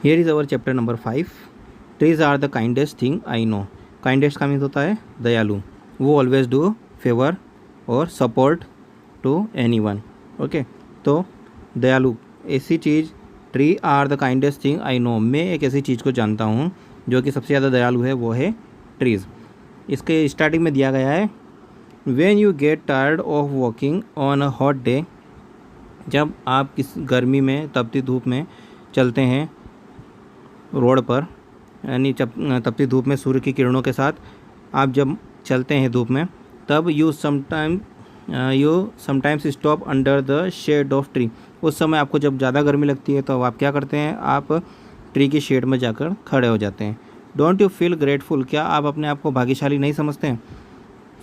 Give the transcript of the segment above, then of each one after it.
Here is our chapter number 5। Trees are the kindest thing I know. Kindest का means होता है दयालु, वो ऑलवेज डू फेवर और support to anyone. Okay, तो दयालु ऐसी चीज़, tree are the kindest thing I know, मैं एक ऐसी चीज़ को जानता हूँ जो कि सबसे ज़्यादा दयालु है, वो है ट्रीज़। इसके स्टार्टिंग में दिया गया है when you get tired of walking on a hot day, जब आप किस गर्मी में तपती धूप में चलते हैं रोड पर, यानी तपती धूप में सूर्य की किरणों के साथ आप जब चलते हैं धूप में, तब you sometimes stop under the shade of tree. उस समय आपको जब ज़्यादा गर्मी लगती है तो आप क्या करते हैं, आप ट्री की शेड में जाकर खड़े हो जाते हैं। डोंट यू फील ग्रेटफुल, क्या आप अपने आप को भाग्यशाली नहीं समझते हैं,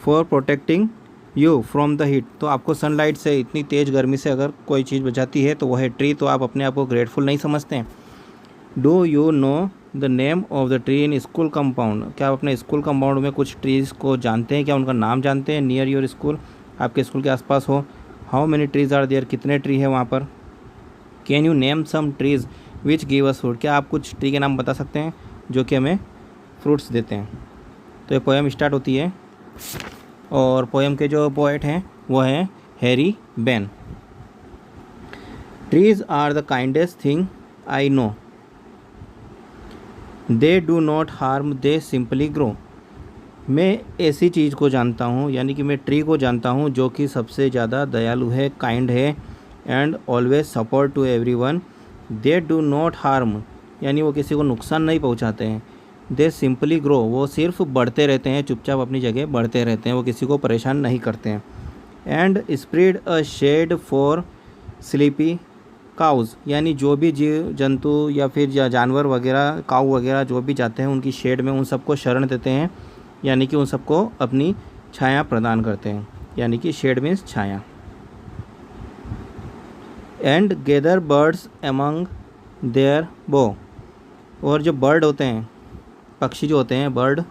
for protecting you from the heat, तो आपको सनलाइट से, इतनी तेज़ गर्मी से अगर कोई चीज़ बचाती है तो वह है ट्री, तो आप अपने आप को ग्रेटफुल नहीं समझते हैं। Do you know the name of the tree in school compound, क्या आप अपने स्कूल कंपाउंड में कुछ ट्रीज़ को जानते हैं, क्या उनका नाम जानते हैं। नियर योर स्कूल, आपके स्कूल के आसपास हो। How many trees are there, कितने ट्री है वहाँ पर। Can you name some trees which give us fruit, क्या आप कुछ ट्री के नाम बता सकते हैं जो कि हमें फ्रूट्स देते हैं। तो ये पोएम स्टार्ट होती है और पोएम के जो पोएट हैं वो हैं Harry Behn. Trees are the kindest thing I know, they do not harm, they simply grow. मैं ऐसी चीज़ को जानता हूँ, यानी कि मैं ट्री को जानता हूँ जो कि सबसे ज़्यादा दयालु है, काइंड है, and always support to everyone. They do not harm, यानी वो किसी को नुकसान नहीं पहुँचाते हैं। दे सिंपली ग्रो, वो सिर्फ बढ़ते रहते हैं, चुपचाप अपनी जगह बढ़ते रहते हैं, वो किसी को परेशान नहीं करते हैं। And spread a shade for sleepy cows, यानी जो भी जीव जंतु या फिर जानवर वगैरह, काऊ वगैरह जो भी जाते हैं उनकी शेड में, उन सबको शरण देते हैं, यानी कि उन सबको अपनी छाया प्रदान करते हैं, यानी कि शेड मीन्स छाया। And gather birds among their bough, और जो बर्ड होते हैं, पक्षी जो होते हैं बर्ड,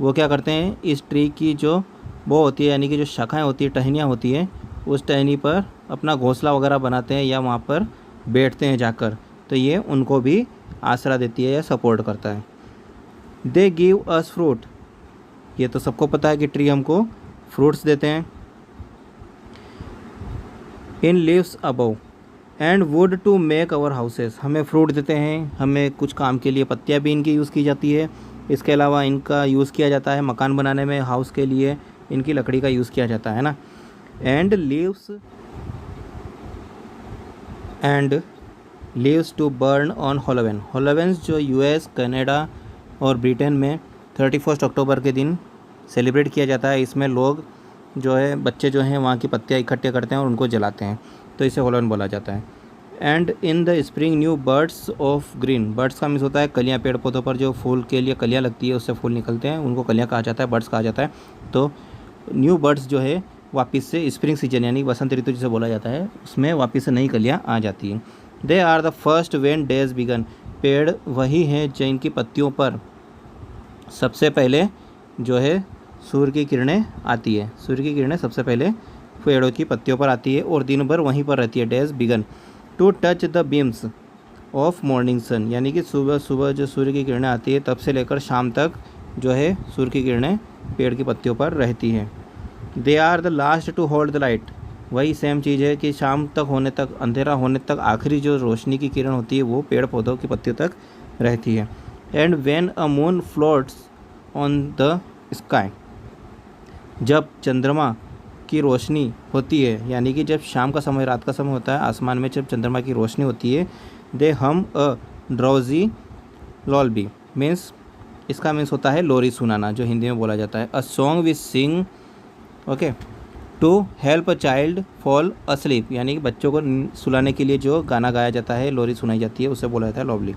वो क्या करते हैं, इस ट्री की जो बो होती है, यानी कि जो शाखाएं होती है, टहनियाँ होती है, उस टहनी पर अपना घोंसला वगैरह बनाते हैं या वहाँ पर बैठते हैं जाकर, तो ये उनको भी आसरा देती है या सपोर्ट करता है। दे गिव अस फ्रूट, ये तो सबको पता है कि ट्री हमको फ्रूट्स देते हैं। In leaves above and wood to make our houses, हमें फ्रूट देते हैं, हमें कुछ काम के लिए पत्तियाँ भी इनकी यूज़ की जाती है। इसके अलावा इनका यूज़ किया जाता है मकान बनाने में, हाउस के लिए इनकी लकड़ी का यूज़ किया जाता है ना। And leaves to burn on Halloween, Halloweens जो यूएस, कनाडा और ब्रिटेन में 31 अक्टूबर के दिन सेलिब्रेट किया जाता है। इसमें लोग जो है, बच्चे जो हैं वहाँ की पत्तियाँ इकट्ठे करते हैं और उनको जलाते हैं, तो इसे हॉलोवेन बोला जाता है। And in the spring new birds of green, birds का मीन्स होता है कलियाँ, पेड़ पौधों पर जो फूल के लिए कलियाँ लगती है उससे फूल निकलते हैं, उनको कलियाँ कहा जाता है, बर्ड्स कहा जाता है। तो न्यू बर्ड्स जो है वापस से स्प्रिंग सीजन यानी वसंत ऋतु जिसे बोला जाता है, उसमें वापस से नई कलियाँ आ जाती हैं। They are the first when days begin, पेड़ वही हैं जिनकी पत्तियों पर सबसे पहले जो है सूर्य की किरणें आती है, सूर्य की किरणें सबसे पहले पेड़ों की पत्तियों पर आती है और दिन भर वहीं पर रहती है। Days begin to touch the beams of morning sun, यानी कि सुबह सुबह जो सूर्य की किरणें आती है तब से लेकर शाम तक जो है सूर्य की किरणें पेड़ की पत्तियों पर रहती हैं। They are the last to hold the light, वही सेम चीज़ है कि शाम तक होने तक, अंधेरा होने तक आखिरी जो रोशनी की किरण होती है वो पेड़ पौधों की पत्तियों तक रहती है। And when a moon floats on the sky, जब चंद्रमा की रोशनी होती है, यानी कि जब शाम का समय, रात का समय होता है, आसमान में जब चंद्रमा की रोशनी होती है, दे हम अ ड्राउजी लॉल्बी, मीन्स इसका मीन्स होता है लोरी सुनाना, जो हिंदी में बोला जाता है। A song we sing, okay, to help a child fall asleep, यानी कि बच्चों को सुलाने के लिए जो गाना गाया जाता है, लोरी सुनाई जाती है, उसे बोला जाता है लॉबली।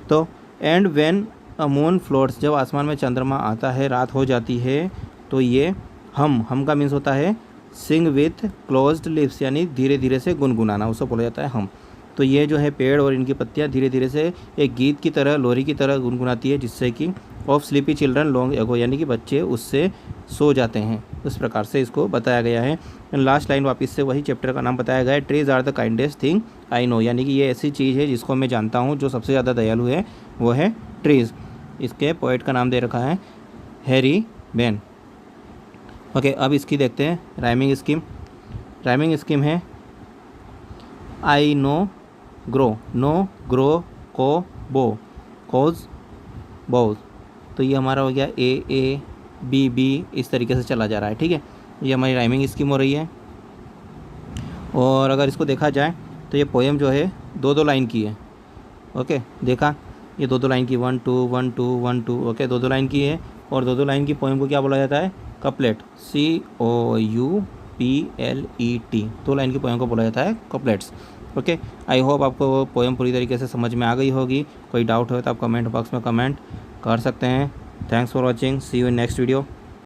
तो and when a moon floats, जब आसमान में चंद्रमा आता है, रात हो जाती है, तो ये हम का मीन्स होता है सिंग विथ क्लोज्ड लिप्स, यानी धीरे धीरे से गुनगुनाना, उसे बोला जाता है हम। तो ये जो है पेड़ और इनकी पत्तियाँ धीरे धीरे से एक गीत की तरह, लोरी की तरह गुनगुनाती है, जिससे कि of sleepy children long ago, यानी कि बच्चे उससे सो जाते हैं। उस प्रकार से इसको बताया गया है। लास्ट लाइन वापस से वही चैप्टर का नाम बताया गया है, trees are the kindest thing I know, यानी कि ये ऐसी चीज़ है जिसको मैं जानता हूँ, जो सबसे ज़्यादा दयालु है वो है ट्रीज़। इसके पोइट का नाम दे रखा है हैरी बेन। ओके, अब इसकी देखते हैं राइमिंग स्कीम। राइमिंग स्कीम है I know grow, know grow को बो, कोज बोज। तो ये हमारा हो गया ए बी बी, इस तरीके से चला जा रहा है। ठीक है, ये हमारी राइमिंग स्कीम हो रही है। और अगर इसको देखा जाए तो ये पोएम जो है 2-2 लाइन की है। ओके, देखा, ये 2-2 लाइन की, 1 2 1 2 1 2। ओके, 2-2 लाइन की है। और 2-2 लाइन की पोएम को क्या बोला जाता है? Couplet, COUPLET। 2 लाइन की पोएम को बोला जाता है कपलेट्स। ओके, आई होप आपको वो पोएम पूरी तरीके से समझ में आ गई होगी। कोई डाउट हो तो आप कमेंट बॉक्स में कमेंट कर सकते हैं। Thanks for watching, see you in next video.